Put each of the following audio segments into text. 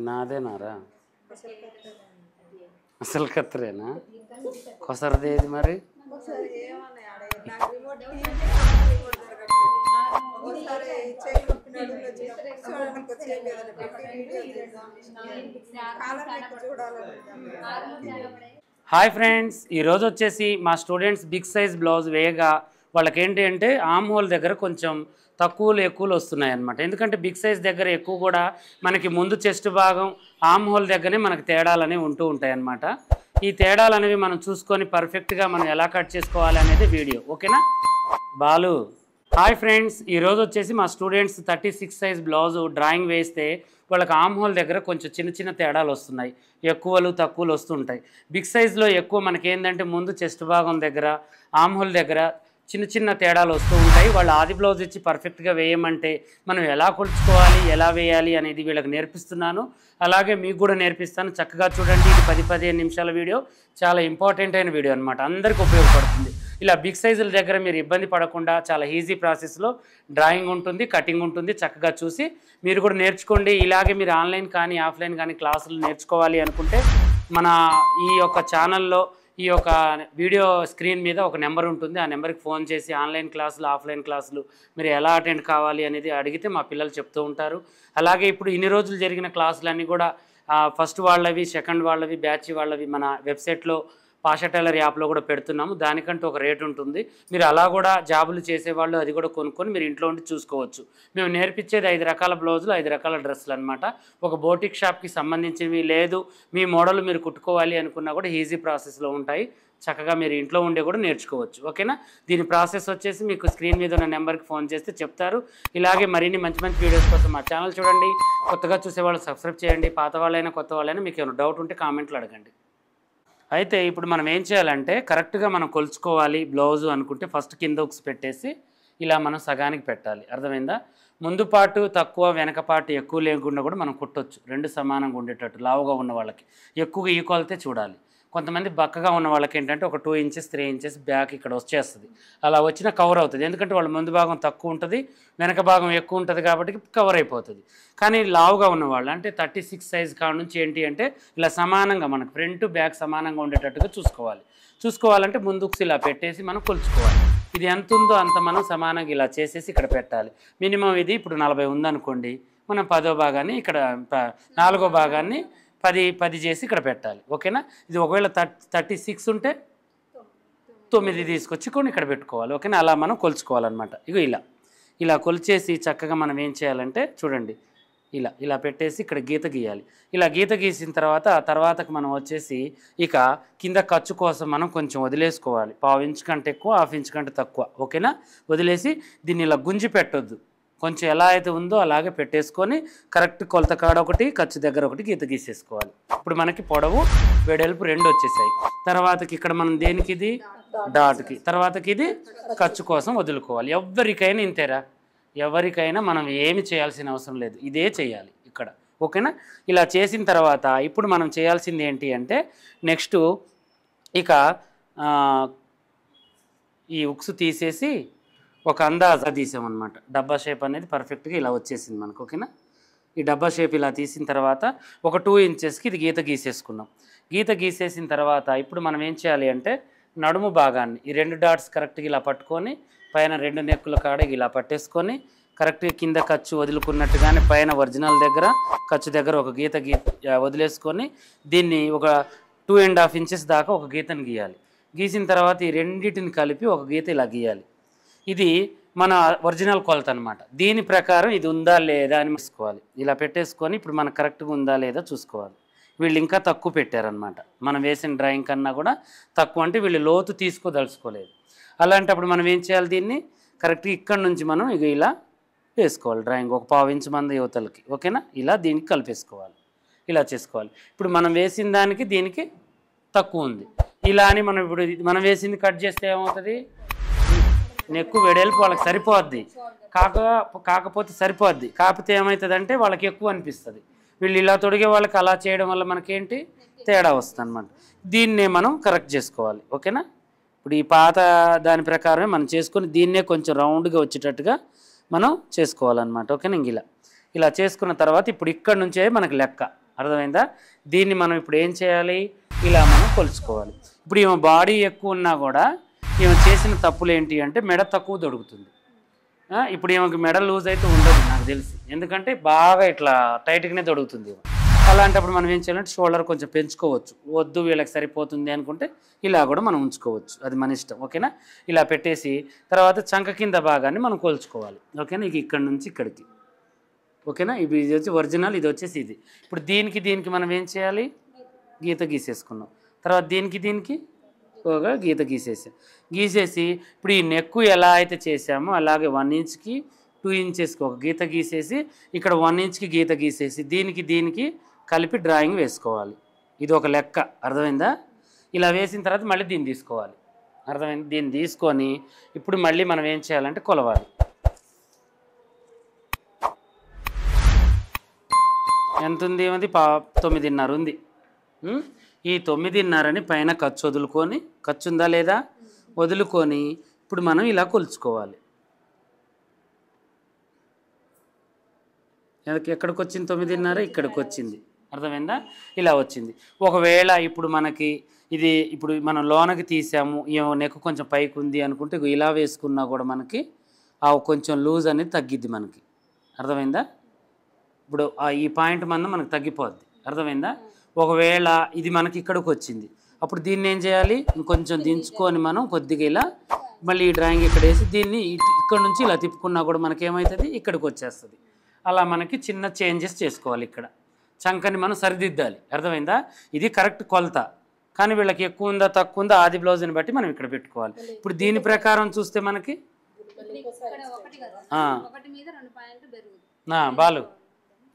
నాదేనారా అసలు కత్తరేనా కొసరదేది మరి hi friends, ఈరోజు వచ్చేసి మా స్టూడెంట్స్ బిగ్ సైజ్ బ్లౌజ్ వేయగా వాళ్ళకి ఏంటి అంటే ఆమ్ హోల్ దగ్గర కొంచెం తక్కువలు ఎక్కువలు వస్తున్నాయి అన్నమాట. ఎందుకంటే బిగ్ సైజ్ దగ్గర ఎక్కువ కూడా మనకి ముందు చెస్ట్ భాగం ఆమ్ హోల్ దగ్గరనే మనకి తేడాలనేవి ఉంటూ ఉంటాయి అన్నమాట. ఈ తేడాలు అనేవి మనం చూసుకొని పర్ఫెక్ట్గా మనం ఎలా కట్ చేసుకోవాలి అనేది వీడియో. ఓకేనా బాలు? హాయ్ ఫ్రెండ్స్, ఈరోజు వచ్చేసి మా స్టూడెంట్స్ 36 సైజ్ బ్లౌజు డ్రాయింగ్ వేస్తే వాళ్ళకి ఆమ్ హోల్ దగ్గర కొంచెం చిన్న చిన్న తేడాలు వస్తున్నాయి, ఎక్కువలు తక్కువలు వస్తుంటాయి. బిగ్ సైజ్లో ఎక్కువ మనకి ఏంటంటే ముందు చెస్ట్ భాగం దగ్గర ఆమ్ హోల్ దగ్గర చిన్న చిన్న తేడాలు వస్తూ ఉంటాయి. వాళ్ళు ఆది బ్లౌజ్ ఇచ్చి పర్ఫెక్ట్గా వేయమంటే మనం ఎలా కొలుచుకోవాలి, ఎలా వేయాలి అనేది వీళ్ళకి నేర్పిస్తున్నాను. అలాగే మీకు కూడా నేర్పిస్తాను. చక్కగా చూడండి. ఇది 10-15 నిమిషాల వీడియో, చాలా ఇంపార్టెంట్ అయిన వీడియో అనమాట. అందరికీ ఉపయోగపడుతుంది. ఇలా బిగ్ సైజుల దగ్గర మీరు ఇబ్బంది పడకుండా చాలా ఈజీ ప్రాసెస్లో డ్రాయింగ్ ఉంటుంది, కటింగ్ ఉంటుంది. చక్కగా చూసి మీరు కూడా నేర్చుకోండి. ఇలాగే మీరు ఆన్లైన్ కానీ ఆఫ్లైన్ కానీ క్లాసులు నేర్చుకోవాలి అనుకుంటే మన ఈ యొక్క ఛానల్లో ఈ యొక్క వీడియో స్క్రీన్ మీద ఒక నెంబర్ ఉంటుంది. ఆ నెంబర్కి ఫోన్ చేసి ఆన్లైన్ క్లాసులు ఆఫ్లైన్ క్లాసులు మీరు ఎలా అటెండ్ కావాలి అనేది అడిగితే మా పిల్లలు చెప్తూ ఉంటారు. అలాగే ఇప్పుడు ఇన్ని రోజులు జరిగిన క్లాసులన్నీ కూడా ఫస్ట్ వాళ్ళవి, సెకండ్ వాళ్ళవి, బ్యాచ్ వాళ్ళవి మన వెబ్సైట్లో పాషా టైలర్ యాప్లో కూడా పెడుతున్నాము. దానికంటూ ఒక రేట్ ఉంటుంది. మీరు అలా కూడా జాబులు చేసేవాళ్ళు అది కూడా కొనుక్కొని మీరు ఇంట్లో ఉండి చూసుకోవచ్చు. మేము నేర్పించేది 5 రకాల బ్లౌజులు, 5 రకాల డ్రెస్సులు అనమాట. ఒక బోటిక్ షాప్కి సంబంధించినవి లేదు, మీ మోడల్ మీరు కుట్టుకోవాలి అనుకున్నా కూడా ఈజీ ప్రాసెస్లో ఉంటాయి. చక్కగా మీరు ఇంట్లో ఉండే కూడా నేర్చుకోవచ్చు. ఓకేనా? దీని ప్రాసెస్ వచ్చేసి మీకు స్క్రీన్ మీద ఉన్న నెంబర్కి ఫోన్ చేస్తే చెప్తారు. ఇలాగే మరిన్ని మంచి మంచి వీడియోస్ కోసం మా ఛానల్ చూడండి. కొత్తగా చూసేవాళ్ళు సబ్స్క్రైబ్ చేయండి. పాత వాళ్ళైనా కొత్త వాళ్ళైనా మీకు ఏమైనా డౌట్ ఉంటే కామెంట్లు అడగండి. అయితే ఇప్పుడు మనం ఏం చేయాలంటే కరెక్ట్గా మనం కొలుచుకోవాలి బ్లౌజు అనుకుంటే ఫస్ట్ కింద ఉక్స్ పెట్టేసి ఇలా మనం సగానికి పెట్టాలి. అర్థమైందా? ముందు పాటు తక్కువ, వెనక పాటు ఎక్కువ లేకుండా కూడా మనం కుట్టొచ్చు. రెండు సమానంగా ఉండేటట్టు. లావుగా ఉన్న వాళ్ళకి ఎక్కువగా ఈక్వాలిటీ చూడాలి. కొంతమంది బక్కగా ఉన్న వాళ్ళకి ఏంటంటే ఒక 2 ఇంచెస్ 3 ఇంచెస్ బ్యాక్ ఇక్కడ వచ్చేస్తుంది. అలా వచ్చినా కవర్ అవుతుంది. ఎందుకంటే వాళ్ళ ముందు భాగం తక్కువ ఉంటుంది, వెనక భాగం ఎక్కువ ఉంటుంది కాబట్టి కవర్ అయిపోతుంది. కానీ లావుగా ఉన్నవాళ్ళు అంటే 36 సైజ్ కాడ నుంచి ఏంటి అంటే ఇలా సమానంగా మనకు ఫ్రంట్ బ్యాక్ సమానంగా ఉండేటట్టుగా చూసుకోవాలంటే ముందుకు ఇలా పెట్టేసి మనం కొలుచుకోవాలి. ఇది ఎంత ఉందో అంత మనం సమానంగా ఇలా చేసేసి ఇక్కడ పెట్టాలి. మినిమం ఇది ఇప్పుడు 40 ఉందనుకోండి, మనం 10వ భాగాన్ని ఇక్కడ 4వ భాగాన్ని 10 చేసి ఇక్కడ పెట్టాలి. ఓకేనా? ఇది ఒకవేళ 36 ఉంటే 9 తీసుకొచ్చి కొన్ని ఇక్కడ పెట్టుకోవాలి. ఓకేనా? అలా మనం కొలుచుకోవాలన్నమాట. ఇగో ఇలా కొలిచేసి చక్కగా మనం ఏం చేయాలంటే చూడండి, ఇలా పెట్టేసి ఇక్కడ గీత గీయాలి. ఇలా గీత గీసిన తర్వాతకు మనం వచ్చేసి ఇక కింద ఖర్చు కోసం మనం కొంచెం వదిలేసుకోవాలి. 1/2 ఇంచ్ కంటే ఎక్కువ, 1/2 ఇంచ్ కంటే తక్కువ. ఓకేనా? వదిలేసి దీన్ని ఇలా గుంజి పెట్టొద్దు. కొంచెం ఎలా అయితే ఉందో అలాగే పెట్టేసుకొని కరెక్ట్ కొలత కాడ ఒకటి, ఖర్చు దగ్గర ఒకటి గీత గీసేసుకోవాలి. ఇప్పుడు మనకి పొడవు వెడల్పు 2 వచ్చేసాయి. తర్వాతకి ఇక్కడ మనం దేనికి ఇది డాట్కి, తర్వాతకి ఇది ఖర్చు కోసం వదులుకోవాలి. ఎవరికైనా ఇంతేరా, ఎవరికైనా మనం ఏమి చేయాల్సిన అవసరం లేదు, ఇదే చేయాలి ఇక్కడ. ఓకేనా? ఇలా చేసిన తర్వాత ఇప్పుడు మనం చేయాల్సింది ఏంటి అంటే నెక్స్ట్ ఇక ఈ ఉక్స్ తీసేసి ఒక అందాజా తీసామన్నమాట. డబ్బా షేప్ అనేది పర్ఫెక్ట్గా ఇలా వచ్చేసింది మనకు. ఓకేనా? ఈ డబ్బా షేప్ ఇలా తీసిన తర్వాత ఒక 2 ఇంచెస్కి ఇది గీత గీసేసుకున్నాం. గీత గీసేసిన తర్వాత ఇప్పుడు మనం ఏం చేయాలి అంటే నడుము భాగాన్ని ఈ 2 డాట్స్ కరెక్ట్గా ఇలా పట్టుకొని పైన 2 నెక్కుల కాడ ఇలా పట్టేసుకొని కరెక్ట్గా కింద ఖర్చు వదులుకున్నట్టుగానే పైన ఒరిజినల్ దగ్గర ఖర్చు దగ్గర ఒక గీత వదిలేసుకొని దీన్ని ఒక 2.5 ఇంచెస్ దాకా ఒక గీతను గీయాలి. గీసిన తర్వాత ఈ రెండింటిని కలిపి ఒక గీత ఇలా గీయాలి. ఇది మన ఒరిజినల్ కొలత అనమాట. దీని ప్రకారం ఇది ఉందా లేదా అని చూసుకోవాలి. ఇలా పెట్టేసుకొని ఇప్పుడు మనకు కరెక్ట్గా ఉందా లేదా చూసుకోవాలి. వీళ్ళు ఇంకా తక్కువ పెట్టారనమాట. మనం వేసిన డ్రాయింగ్ కన్నా కూడా తక్కువ, అంటే వీళ్ళు లోతు తీసుకోదలుచుకోలేదు. అలాంటప్పుడు మనం ఏం చేయాలి, దీన్ని కరెక్ట్గా ఇక్కడ నుంచి మనం ఇలా వేసుకోవాలి డ్రాయింగ్ ఒక 1/2 ఇంచ్ మంది యువతలకి. ఓకేనా? ఇలా దీనికి కలిపేసుకోవాలి. ఇలా చేసుకోవాలి. ఇప్పుడు మనం వేసిన దానికి దీనికి తక్కువ ఉంది. ఇలా అని మనం వేసింది కట్ చేస్తే ఏమవుతుంది, నెక్కు వెడల్పు వాళ్ళకి సరిపోద్ది, కాకపోతే సరిపోద్ది. కాకపోతే ఏమవుతుందంటే వాళ్ళకి ఎక్కువ అనిపిస్తుంది. వీళ్ళు ఇలా తొడిగే వాళ్ళకి అలా చేయడం వల్ల మనకేంటి తేడా వస్తుంది అనమాట. దీన్నే మనం కరెక్ట్ చేసుకోవాలి. ఓకేనా? ఇప్పుడు ఈ పాత దాని ప్రకారమే మనం చేసుకొని దీన్నే కొంచెం రౌండ్గా వచ్చేటట్టుగా మనం చేసుకోవాలన్నమాట. ఓకేనా? ఇలా చేసుకున్న తర్వాత ఇప్పుడు ఇక్కడ నుంచే మనకి లెక్క అర్థమైందా? దీన్ని మనం ఇప్పుడు ఏం చేయాలి, ఇలా మనం కొలుచుకోవాలి. ఇప్పుడు ఈమె బాడీ ఎక్కువ ఉన్నా కూడా ఈమె చేసిన తప్పులు ఏంటి అంటే మెడ తక్కువ దొరుకుతుంది. ఇప్పుడు ఈమెకి మెడ లూజ్ అయితే ఉండదు నాకు తెలిసి, ఎందుకంటే బాగా ఇట్లా టైట్గానే దొరుకుతుంది. అలాంటప్పుడు మనం ఏం చేయాలంటే షోల్డర్ కొంచెం పెంచుకోవచ్చు. వద్దు వీళ్ళకి సరిపోతుంది అనుకుంటే ఇలా కూడా మనం ఉంచుకోవచ్చు, అది మన ఇష్టం. ఓకేనా? ఇలా పెట్టేసి తర్వాత చంక కింద భాగాన్ని మనం కొలుచుకోవాలి. ఓకేనా? ఇక ఇక్కడ నుంచి ఇక్కడికి. ఓకేనా? ఇది వచ్చి ఒరిజినల్, ఇది వచ్చేసి ఇది. ఇప్పుడు దీనికి మనం ఏం చేయాలి, గీత గీసేసుకున్నాం. తర్వాత దీనికి ఒక గీత గీసేసి ఇప్పుడు ఈ నెక్కు ఎలా అయితే చేసామో అలాగే 1 ఇంచ్కి 2 ఇంచెస్కి ఒక గీత గీసేసి ఇక్కడ 1 ఇంచ్కి గీత గీసేసి దీనికి కలిపి డ్రాయింగ్ వేసుకోవాలి. ఇది ఒక లెక్క, అర్థమైందా? ఇలా వేసిన తర్వాత మళ్ళీ దీన్ని తీసుకోవాలి, అర్థమైంది? దీన్ని తీసుకొని ఇప్పుడు మళ్ళీ మనం ఏం చేయాలంటే కొలవాలి. ఎంత ఉంది? ఏమంది? 9.5 ఉంది. ఈ 9.5ని పైన ఖర్చు వదులుకొని, ఖర్చు ఉందా లేదా వదులుకొని ఇప్పుడు మనం ఇలా కొలుచుకోవాలి. ఎక్కడికి వచ్చింది? 9.5 ఇక్కడికి వచ్చింది, అర్థమైందా? ఇలా వచ్చింది. ఒకవేళ ఇప్పుడు మనకి ఇది ఇప్పుడు మనం లోనకి తీసాము, ఏమో నెక్ కొంచెం పైకి ఉంది అనుకుంటే ఇలా వేసుకున్నా కూడా మనకి ఆ కొంచెం లూజ్ అనేది తగ్గిద్ది మనకి, అర్థమైందా? ఇప్పుడు ఈ పాయింట్ మందం మనకు తగ్గిపోద్ది, అర్థమైందా? ఒకవేళ ఇది మనకి ఇక్కడికి వచ్చింది, అప్పుడు దీన్ని ఏం చేయాలి, ఇంకొంచెం దించుకొని మనం కొద్దిగా ఇలా మళ్ళీ ఈ డ్రాయింగ్ ఇక్కడ వేసి దీన్ని ఇక్కడ నుంచి ఇలా తిప్పుకున్నా కూడా మనకి ఏమవుతుంది, ఇక్కడికి వచ్చేస్తుంది. అలా మనకి చిన్న చేంజెస్ చేసుకోవాలి. ఇక్కడ చంకని మనం సరిదిద్దాలి, అర్థమైందా? ఇది కరెక్ట్ కొలత, కానీ వీళ్ళకి ఎక్కువ ఉందా తక్కువ ఉందా ఆది బ్లౌజ్ని బట్టి మనం ఇక్కడ పెట్టుకోవాలి. ఇప్పుడు దీని ప్రకారం చూస్తే మనకి బాలు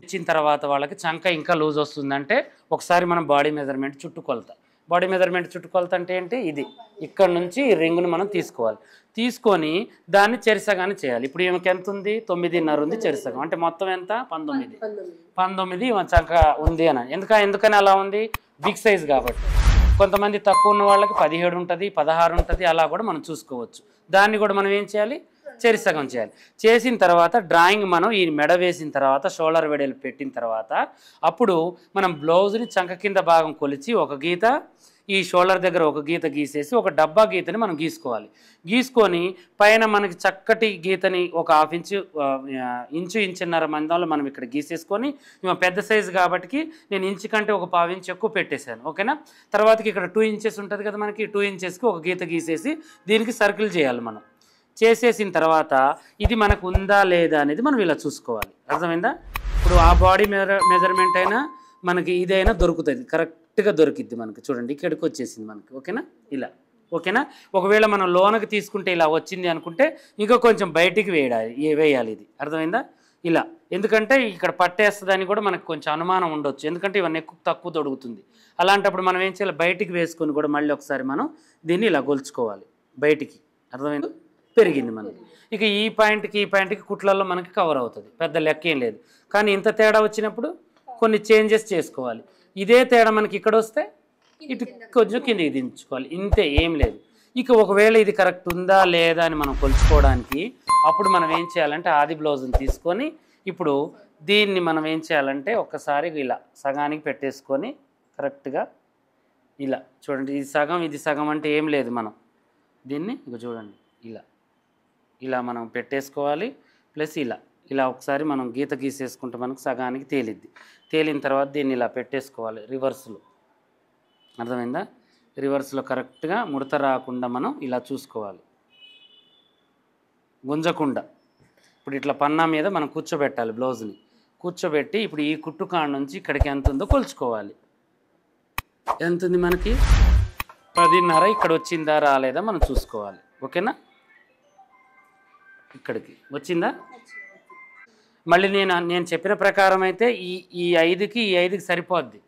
ఇచ్చిన తర్వాత వాళ్ళకి చంక ఇంకా లూజ్ వస్తుందంటే ఒకసారి మనం బాడీ మెజర్మెంట్ చుట్టుకొలత అంటే ఏంటి, ఇది ఇక్కడ నుంచి రింగును మనం తీసుకోవాలి. తీసుకొని దాన్ని చెరిసగానే చేయాలి. ఇప్పుడు ఈమెకి ఎంత ఉంది? 9.5 ఉంది, చెరిసగం అంటే మొత్తం ఎంత? 19 చంక ఉంది అని. ఎందుకని అలా ఉంది? బిగ్ సైజ్ కాబట్టి. కొంతమంది తక్కువ ఉన్న వాళ్ళకి 17 ఉంటుంది, 16 ఉంటుంది, అలా కూడా మనం చూసుకోవచ్చు. దాన్ని కూడా మనం ఏం చేయాలి, చెరిసగం చేయాలి. చేసిన తర్వాత డ్రాయింగ్ మనం ఈ మెడ వేసిన తర్వాత షోల్డర్ వెడల్పు పెట్టిన తర్వాత అప్పుడు మనం బ్లౌజ్ని చంక కింద భాగం కొలిచి ఒక గీత, ఈ షోల్డర్ దగ్గర ఒక గీత గీసేసి ఒక డబ్బా గీతని మనం గీసుకోవాలి. గీసుకొని పైన మనకి చక్కటి గీతని ఒక 1/2 ఇంచున్నర మందంలో మనం ఇక్కడ గీసేసుకొని, పెద్ద సైజు కాబట్టి నేను ఇంచు కంటే ఒక 1/4 ఇంచు ఎక్కువ పెట్టేశాను. ఓకేనా? తర్వాతకి ఇక్కడ 2 ఇంచెస్ ఉంటుంది కదా మనకి, 2 ఇంచెస్కి ఒక గీత గీసేసి దీనికి సర్కిల్ చేయాలి. మనం చేసేసిన తర్వాత ఇది మనకు ఉందా లేదా అనేది మనం ఇలా చూసుకోవాలి, అర్థమైందా? ఇప్పుడు ఆ బాడీ మెజర్మెంట్ అయినా మనకి ఇదైనా దొరుకుతుంది, కరెక్ట్గా దొరికిద్ది మనకి. చూడండి ఇక్కడికి వచ్చేసింది మనకి. ఓకేనా? ఇలా. ఓకేనా? ఒకవేళ మనం లోనకి తీసుకుంటే ఇలా వచ్చింది అనుకుంటే ఇంకా కొంచెం బయటికి వేయాలి ఇది, అర్థమైందా? ఇలా. ఎందుకంటే ఇక్కడ పట్టేస్తుందని కూడా మనకు కొంచెం అనుమానం ఉండొచ్చు, ఎందుకంటే ఇవన్నీ ఎక్కువ తక్కువ దొరుకుతుంది. అలాంటప్పుడు మనం ఏం చేయాలి, బయటికి వేసుకొని కూడా మళ్ళీ ఒకసారి మనం దీన్ని ఇలా గొలుచుకోవాలి బయటికి, అర్థమైంది? పెరిగింది మనకి. ఇక ఈ పాయింట్కి కుట్లలో మనకి కవర్ అవుతుంది, పెద్ద లెక్క ఏం లేదు. కానీ ఇంత తేడా వచ్చినప్పుడు కొన్ని చేంజెస్ చేసుకోవాలి. ఇదే తేడా మనకి ఇక్కడ వస్తే ఇటు కొంచెం కిందికి దించుకోవాలి, ఇంతే, ఏం లేదు. ఇక ఒకవేళ ఇది కరెక్ట్ ఉందా లేదా అని మనం కొలుచుకోవడానికి అప్పుడు మనం ఏం చేయాలంటే ఆది బ్లౌజ్ని తీసుకొని ఇప్పుడు దీన్ని మనం ఏం చేయాలంటే ఒక్కసారి ఇలా సగానికి పెట్టేసుకొని కరెక్ట్గా ఇలా చూడండి, ఇది సగం అంటే ఏం లేదు. మనం దీన్ని ఇక చూడండి ఇలా మనం పెట్టేసుకోవాలి. ప్లస్ ఇలా ఒకసారి మనం గీత గీసేసుకుంటే మనకు సగానికి తేలిద్ది. తేలిన తర్వాత దీన్ని ఇలా పెట్టేసుకోవాలి రివర్స్లో, అర్థమైందా? రివర్స్లో కరెక్ట్గా ముడత రాకుండా మనం ఇలా చూసుకోవాలి, గుంజకుండా. ఇప్పుడు ఇట్లా పన్నా మీద మనం కూర్చోబెట్టాలి బ్లౌజ్ని. కూర్చోబెట్టి ఇప్పుడు ఈ కుట్టు కాడ నుంచి ఇక్కడికి ఎంత ఉందో కొలుచుకోవాలి. ఎంత ఉంది మనకి? 10.5. ఇక్కడ వచ్చిందా రాలేదా మనం చూసుకోవాలి. ఓకేనా? ఇక్కడికి వచ్చిందా? మళ్ళీ నేను చెప్పిన ప్రకారం అయితే ఈ 5కి సరిపోద్ది.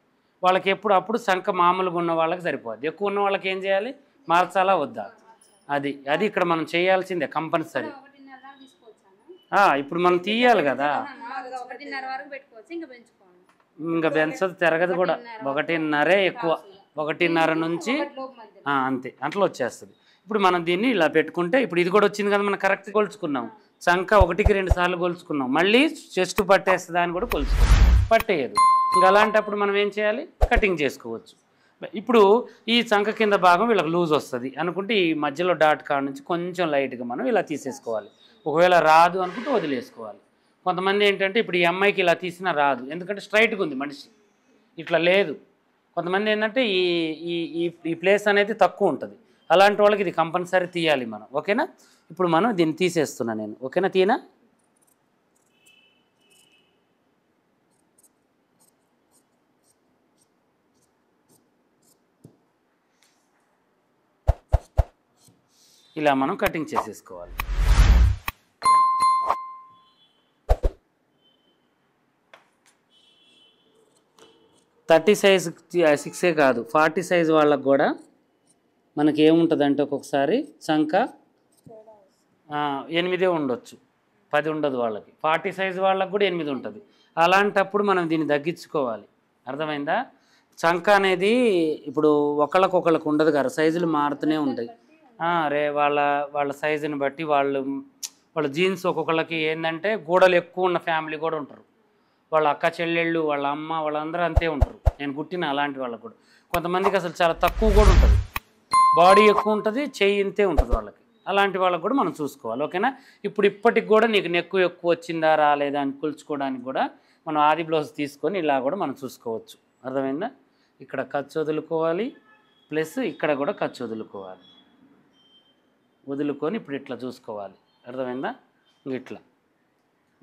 వాళ్ళకి అప్పుడు సంఖ మామూలుగా ఉన్న వాళ్ళకి సరిపోద్ది. ఎక్కువ ఉన్న వాళ్ళకి ఏం చేయాలి, మార్చాలా వద్దా, అది ఇక్కడ మనం చేయాల్సిందే కంపల్సరీ. ఇప్పుడు మనం తీయాలి కదా, ఇంకా పెంచదు, తిరగదు కూడా. 1.5 ఎక్కువ, 1.5 నుంచి అంతే అట్లా వచ్చేస్తుంది. ఇప్పుడు మనం దీన్ని ఇలా పెట్టుకుంటే ఇప్పుడు ఇది కూడా వచ్చింది కదా, మనం కరెక్ట్ కొలుచుకున్నాం. చంక 1కి 2 సార్లు కొలుచుకున్నాం. మళ్ళీ చెస్ట్ పట్టేస్తుందా అని కూడా కొలుచుకున్నాం, పట్టేయదు. ఇంకా అలాంటప్పుడు మనం ఏం చేయాలి, కటింగ్ చేసుకోవచ్చు. ఇప్పుడు ఈ చంక కింద భాగం వీళ్ళకి లూజ్ వస్తుంది అనుకుంటే ఈ మధ్యలో డాట్ కాడ నుంచి కొంచెం లైట్గా మనం ఇలా తీసేసుకోవాలి. ఒకవేళ రాదు అనుకుంటే వదిలేసుకోవాలి. కొంతమంది ఏంటంటే ఇప్పుడు ఈ అమ్మాయికి ఇలా తీసినా రాదు, ఎందుకంటే స్ట్రైట్గా ఉంది మనిషి, ఇట్లా లేదు. కొంతమంది ఏంటంటే ఈ ఈ ఈ ఈ ప్లేస్ అనేది తక్కువ ఉంటుంది, అలాంటి వాళ్ళకి ఇది కంపల్సరీ తీయాలి మనం. ఓకేనా, ఇప్పుడు మనం దీన్ని తీసేస్తున్నా నేను. ఓకేనా, తీనా. ఇలా మనం కటింగ్ చేసేసుకోవాలి. థర్టీ సైజ్ 6 కాదు 40 సైజ్ వాళ్ళకు కూడా మనకి ఏముంటుందంటే ఒక్కొక్కసారి చంక 8 ఉండొచ్చు, 10 ఉండదు వాళ్ళకి. 40 సైజ్ వాళ్ళకి కూడా 8 ఉంటుంది. అలాంటప్పుడు మనం దీన్ని తగ్గించుకోవాలి. అర్థమైందా? చంక అనేది ఇప్పుడు ఒకళ్ళకొకళ్ళకు ఉండదు కదా, సైజులు మారుతూనే ఉంటాయి. వాళ్ళ వాళ్ళ సైజుని బట్టి వాళ్ళ జీన్స్ ఒక్కొక్కళ్ళకి ఏంటంటే గోడలు ఎక్కువ ఉన్న ఫ్యామిలీ కూడా ఉంటారు. వాళ్ళ అక్క చెల్లెళ్ళు, వాళ్ళ అమ్మ, వాళ్ళందరూ అంతే ఉంటారు. నేను పుట్టిన అలాంటి వాళ్ళకు కూడా. కొంతమందికి అసలు చాలా తక్కువ కూడా ఉంటుంది, బాడీ ఎక్కువ ఉంటుంది, చెయ్యి ఇంతే ఉంటుంది వాళ్ళకి. అలాంటి వాళ్ళకు కూడా మనం చూసుకోవాలి. ఓకేనా, ఇప్పటికి కూడా నీకు నెక్కు ఎక్కువ వచ్చిందా రాలేదా అని కొలుచుకోవడానికి కూడా మనం ఆది బ్లౌజ్ తీసుకొని ఇలా కూడా మనం చూసుకోవచ్చు. అర్థమైందా? ఇక్కడ ఖర్చు వదులుకోవాలి, ప్లస్ ఇక్కడ కూడా ఖర్చు వదులుకొని ఇప్పుడు ఇట్లా చూసుకోవాలి. అర్థమైందా? ఇట్లా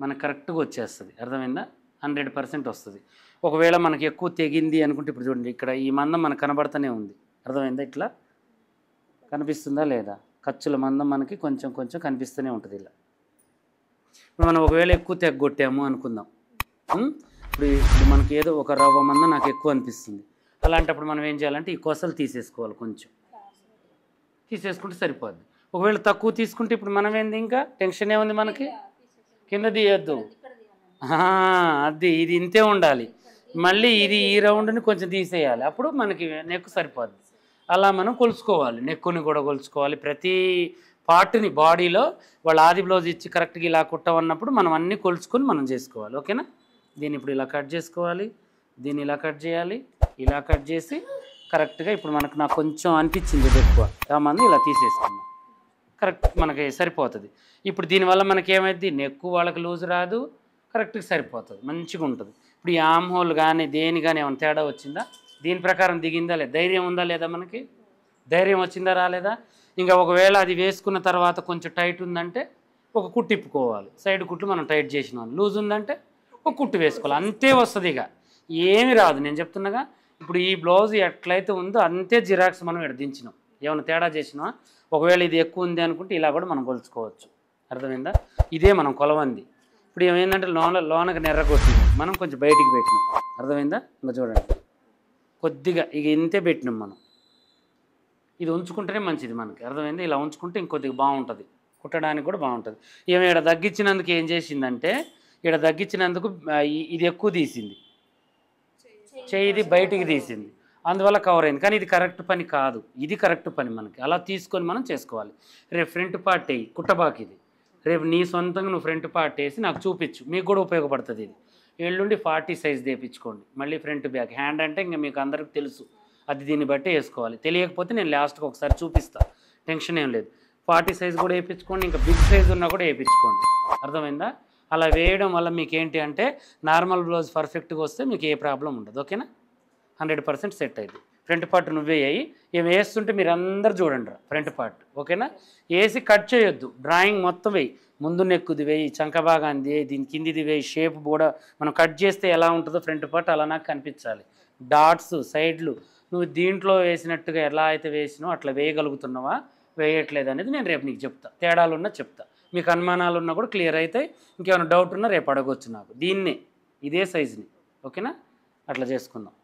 మనకు కరెక్ట్గా వచ్చేస్తుంది. అర్థమైందా? 100% వస్తుంది. ఒకవేళ మనకి ఎక్కువ తెగింది అనుకుంటే ఇప్పుడు చూడండి, ఇక్కడ ఈ మందం మనకు కనబడుతూనే ఉంది. అర్థమైందా? ఇట్లా కనిపిస్తుందా లేదా? ఖర్చుల మందం మనకి కొంచెం కొంచెం కనిపిస్తూనే ఉంటుంది. ఇలా మనం ఒకవేళ ఎక్కువ తెగ్గొట్టాము అనుకుందాం, ఇప్పుడు మనకి ఏదో ఒక రవ్వ మందం నాకు ఎక్కువ అనిపిస్తుంది. అలాంటప్పుడు మనం ఏం చేయాలంటే ఈ కొసలు తీసేసుకోవాలి, కొంచెం తీసేసుకుంటే సరిపోద్ది. ఒకవేళ తక్కువ తీసుకుంటే ఇప్పుడు మనం ఏంది, ఇంకా టెన్షన్ ఏముంది మనకి, కింద తీయద్దు, అది ఇది ఇంతే ఉండాలి. మళ్ళీ ఇది ఈ రౌండ్ని కొంచెం తీసేయాలి, అప్పుడు మనకి నెక్కు సరిపోద్ది. అలా మనం కొలుచుకోవాలి, నెక్కుని కూడా కొలుచుకోవాలి. ప్రతి పార్ట్ని బాడీలో వాళ్ళ ఆది బ్లౌజ్ ఇచ్చి కరెక్ట్గా ఇలా కుట్టమన్నప్పుడు మనం అన్నీ కొలుచుకొని మనం చేసుకోవాలి. ఓకేనా, దీన్ని ఇప్పుడు ఇలా కట్ చేసుకోవాలి, దీన్ని ఇలా కట్ చేయాలి, ఇలా కట్ చేసి కరెక్ట్గా ఇప్పుడు నాకు కొంచెం అనిపించింది ఎక్కువ, మంది ఇలా తీసేసుకున్నాం, కరెక్ట్ మనకి సరిపోతుంది. ఇప్పుడు దీనివల్ల మనకి ఏమైంది, నెక్కు వాళ్ళకి లూజ్ రాదు, కరెక్ట్గా సరిపోతుంది, మంచిగా ఉంటుంది. ఇప్పుడు ఈ ఆమ్ హోల్ కానీ దేని కానీ ఏమైనా తేడా వచ్చిందా, దీని ప్రకారం దిగిందా లేదా, ధైర్యం ఉందా లేదా, మనకి ధైర్యం వచ్చిందా రాలేదా? ఇంకా ఒకవేళ అది వేసుకున్న తర్వాత కొంచెం టైట్ ఉందంటే ఒక కుట్టు ఇప్పుకోవాలి, సైడ్ కుట్లు మనం టైట్ చేసినాం. లూజ్ ఉందంటే ఒక కుట్టు వేసుకోవాలి, అంతే వస్తుంది. ఇక ఏమి రాదు, నేను చెప్తున్నాగా. ఇప్పుడు ఈ బ్లౌజ్ ఎట్లయితే ఉందో అంతే జిరాక్స్ మనం ఇక్కడ దించినాం, ఏమైనా తేడా చేసినా. ఒకవేళ ఇది ఎక్కువ ఉంది అనుకుంటే ఇలా కూడా మనం కొలుచుకోవచ్చు. అర్థమైందా? ఇదే మనం కొలవంది. ఇప్పుడు ఏమైందంటే లోనకి నెర్ర కొట్టింది, మనం కొంచెం బయటికి పెట్టినాం. అర్థమైందా? ఇంకా చూడండి, కొద్దిగా ఇక ఇంతే పెట్టినాం మనం. ఇది ఉంచుకుంటేనే మంచిది మనకి. అర్థమైంది? ఇలా ఉంచుకుంటే ఇంకొద్దిగా బాగుంటుంది, కుట్టడానికి కూడా బాగుంటుంది. ఏమి ఇక్కడ తగ్గించినందుకు ఏం చేసిందంటే, ఇక్కడ తగ్గించినందుకు ఇది ఎక్కువ తీసింది, చేయిది బయటికి తీసింది, అందువల్ల కవర్ అయింది. కానీ ఇది కరెక్ట్ పని కాదు, ఇది కరెక్ట్ పని మనకి. అలా తీసుకొని మనం చేసుకోవాలి. రేపు ఫ్రంట్ పార్ట్ వేయి, కుట్టబాకి ఇది. రేపు నీ సొంతంగా నువ్వు ఫ్రంట్ పార్ట్ వేసి నాకు చూపించు, మీకు కూడా ఉపయోగపడుతుంది ఇది. ఎల్లుండి 40 సైజ్ తెప్పించుకోండి, మళ్ళీ ఫ్రంట్ బ్యాక్. హ్యాండ్ అంటే ఇంకా మీకు అందరికి తెలుసు, అది దీన్ని బట్టి వేసుకోవాలి. తెలియకపోతే నేను లాస్ట్కి ఒకసారి చూపిస్తాను, టెన్షన్ ఏం లేదు. 40 సైజ్ కూడా వేయించుకోండి, ఇంకా బిగ్ సైజ్ ఉన్నా కూడా వేయించుకోండి. అర్థమైందా? అలా వేయడం వల్ల మీకు ఏంటి అంటే నార్మల్ బ్లౌజ్ పర్ఫెక్ట్గా వస్తే మీకు ఏ ప్రాబ్లం ఉండదు. ఓకేనా, 100% సెట్ అయింది. ఫ్రంట్ పార్ట్ నువ్వే వేయి, ఏం వేస్తుంటే మీరు అందరు చూడండి ఫ్రంట్ పార్ట్. ఓకేనా, వేసి కట్ చేయొద్దు, డ్రాయింగ్ మొత్తం వేయి. ముందు నెక్కుది వేయి, చంక భాగాన్ని వేయి, దీని కిందిది వేయి. షేప్ కూడా మనం కట్ చేస్తే ఎలా ఉంటుందో ఫ్రంట్ పార్ట్ అలా నాకు కనిపించాలి. డాట్స్ సైడ్లు నువ్వు దీంట్లో వేసినట్టుగా ఎలా అయితే వేసినావో అట్లా వేయగలుగుతున్నావా, వేయట్లేదు అనేది నేను రేపు నీకు చెప్తా. తేడాలు ఉన్నా చెప్తా, మీకు అనుమానాలు ఉన్నా కూడా క్లియర్ అవుతాయి. ఇంకేమైనా డౌట్ ఉన్నా రేపు అడగొచ్చు నాకు, దీన్నే ఇదే సైజుని. ఓకేనా, అట్లా చేసుకుందాం.